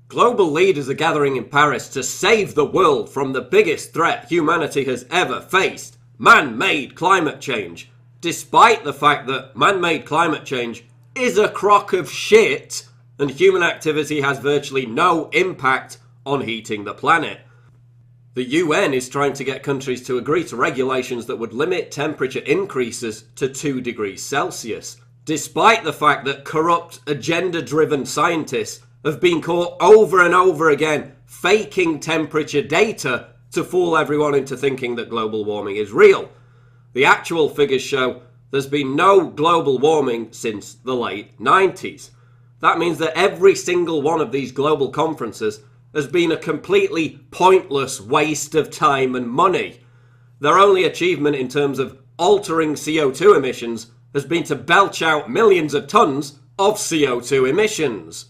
Global leaders are gathering in Paris to save the world from the biggest threat humanity has ever faced, man-made climate change, despite the fact that man-made climate change is a crock of shit and human activity has virtually no impact on heating the planet. The UN is trying to get countries to agree to regulations that would limit temperature increases to 2 degrees Celsius, despite the fact that corrupt, agenda-driven scientists have been caught over and over again faking temperature data to fool everyone into thinking that global warming is real. The actual figures show there's been no global warming since the late 90s. That means that every single one of these global conferences has been a completely pointless waste of time and money. Their only achievement in terms of altering CO2 emissions has been to belch out millions of tons of CO2 emissions.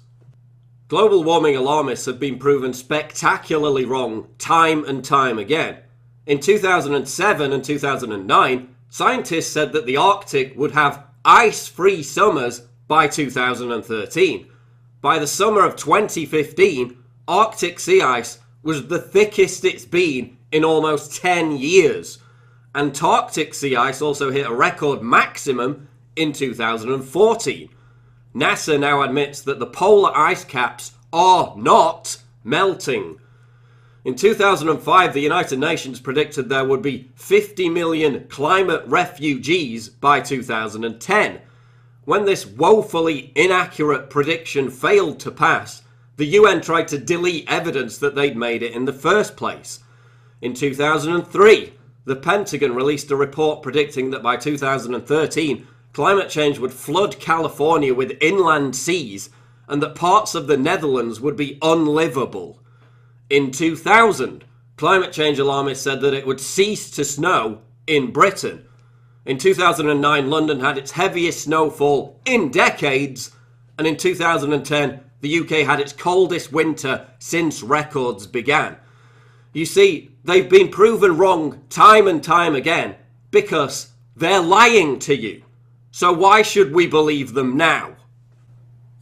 Global warming alarmists have been proven spectacularly wrong time and time again. In 2007 and 2009, scientists said that the Arctic would have ice-free summers by 2013. By the summer of 2015, Arctic sea ice was the thickest it's been in almost 10 years. Antarctic sea ice also hit a record maximum in 2014. NASA now admits that the polar ice caps are not melting. In 2005, the United Nations predicted there would be 50 million climate refugees by 2010. When this woefully inaccurate prediction failed to pass, the UN tried to delete evidence that they'd made it in the first place. In 2003, the Pentagon released a report predicting that by 2013, climate change would flood California with inland seas and that parts of the Netherlands would be unlivable. In 2000, climate change alarmists said that it would cease to snow in Britain. In 2009, London had its heaviest snowfall in decades, and in 2010, the UK had its coldest winter since records began. You see, they've been proven wrong time and time again because they're lying to you. So why should we believe them now?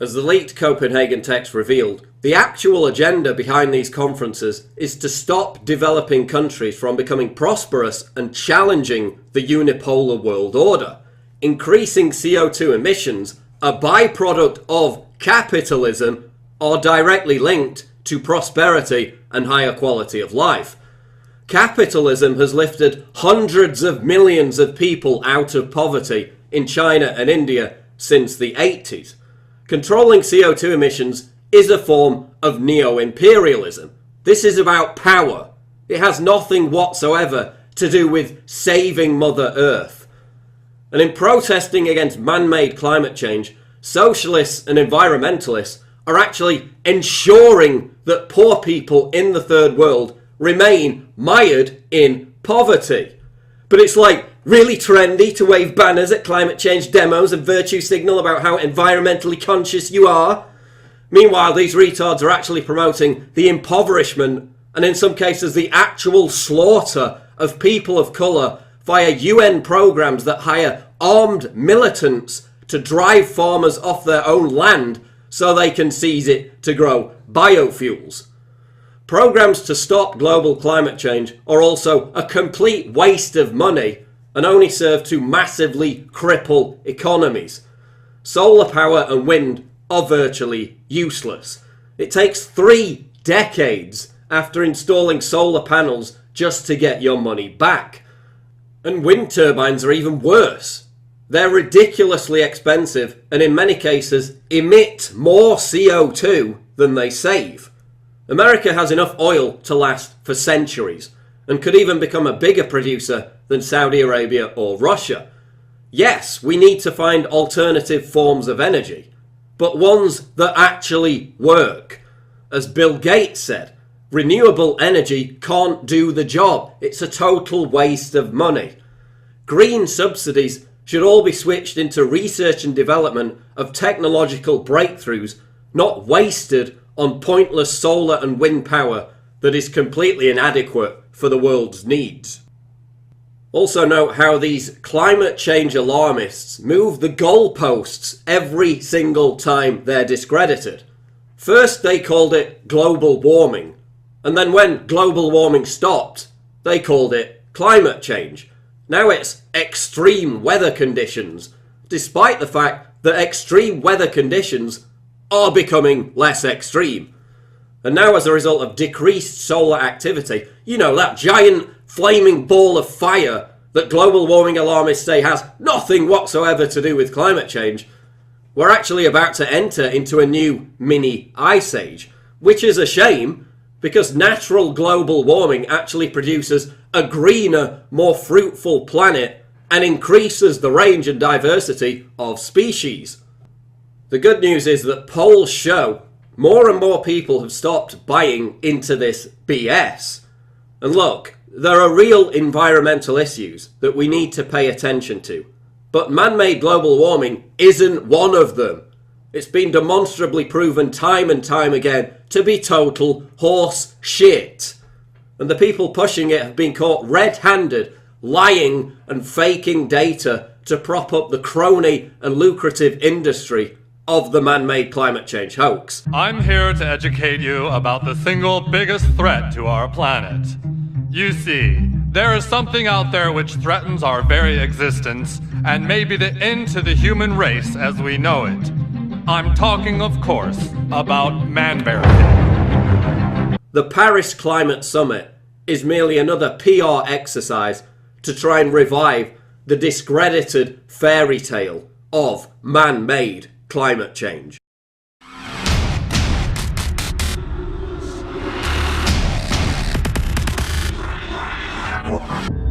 As the leaked Copenhagen text revealed, the actual agenda behind these conferences is to stop developing countries from becoming prosperous and challenging the unipolar world order. Increasing CO2 emissions, a byproduct of capitalism, are directly linked to prosperity and higher quality of life. Capitalism has lifted hundreds of millions of people out of poverty in China and India since the 80s. Controlling CO2 emissions is a form of neo-imperialism. This is about power. It has nothing whatsoever to do with saving Mother Earth. And in protesting against man-made climate change, socialists and environmentalists are actually ensuring that poor people in the third world remain mired in poverty. But it's like really trendy to wave banners at climate change demos and virtue signal about how environmentally conscious you are. Meanwhile, these retards are actually promoting the impoverishment and in some cases the actual slaughter of people of colour via UN programs that hire armed militants to drive farmers off their own land so they can seize it to grow biofuels. Programs to stop global climate change are also a complete waste of money and only serve to massively cripple economies. Solar power and wind are virtually useless. It takes 3 decades after installing solar panels just to get your money back. And wind turbines are even worse. They're ridiculously expensive and in many cases emit more CO2 than they save. America has enough oil to last for centuries and could even become a bigger producer than Saudi Arabia or Russia. Yes, we need to find alternative forms of energy, but ones that actually work. As Bill Gates said, renewable energy can't do the job. It's a total waste of money. Green subsidies should all be switched into research and development of technological breakthroughs, not wasted on pointless solar and wind power that is completely inadequate for the world's needs. Also note how these climate change alarmists move the goalposts every single time they're discredited. First they called it global warming, and then when global warming stopped, they called it climate change. Now it's extreme weather conditions, despite the fact that extreme weather conditions are becoming less extreme. And now, as a result of decreased solar activity, you know, that giant flaming ball of fire that global warming alarmists say has nothing whatsoever to do with climate change, we're actually about to enter into a new mini ice age, which is a shame because natural global warming actually produces a greener, more fruitful planet and increases the range and diversity of species. The good news is that polls show more and more people have stopped buying into this BS. And look, there are real environmental issues that we need to pay attention to. But man-made global warming isn't one of them. It's been demonstrably proven time and time again to be total horse shit. And the people pushing it have been caught red-handed, lying and faking data to prop up the crony and lucrative industry of the man-made climate change hoax. I'm here to educate you about the single biggest threat to our planet. You see, there is something out there which threatens our very existence and may be the end to the human race as we know it. I'm talking, of course, about man-bearing. The Paris Climate Summit is merely another PR exercise to try and revive the discredited fairy tale of man-made climate change. What?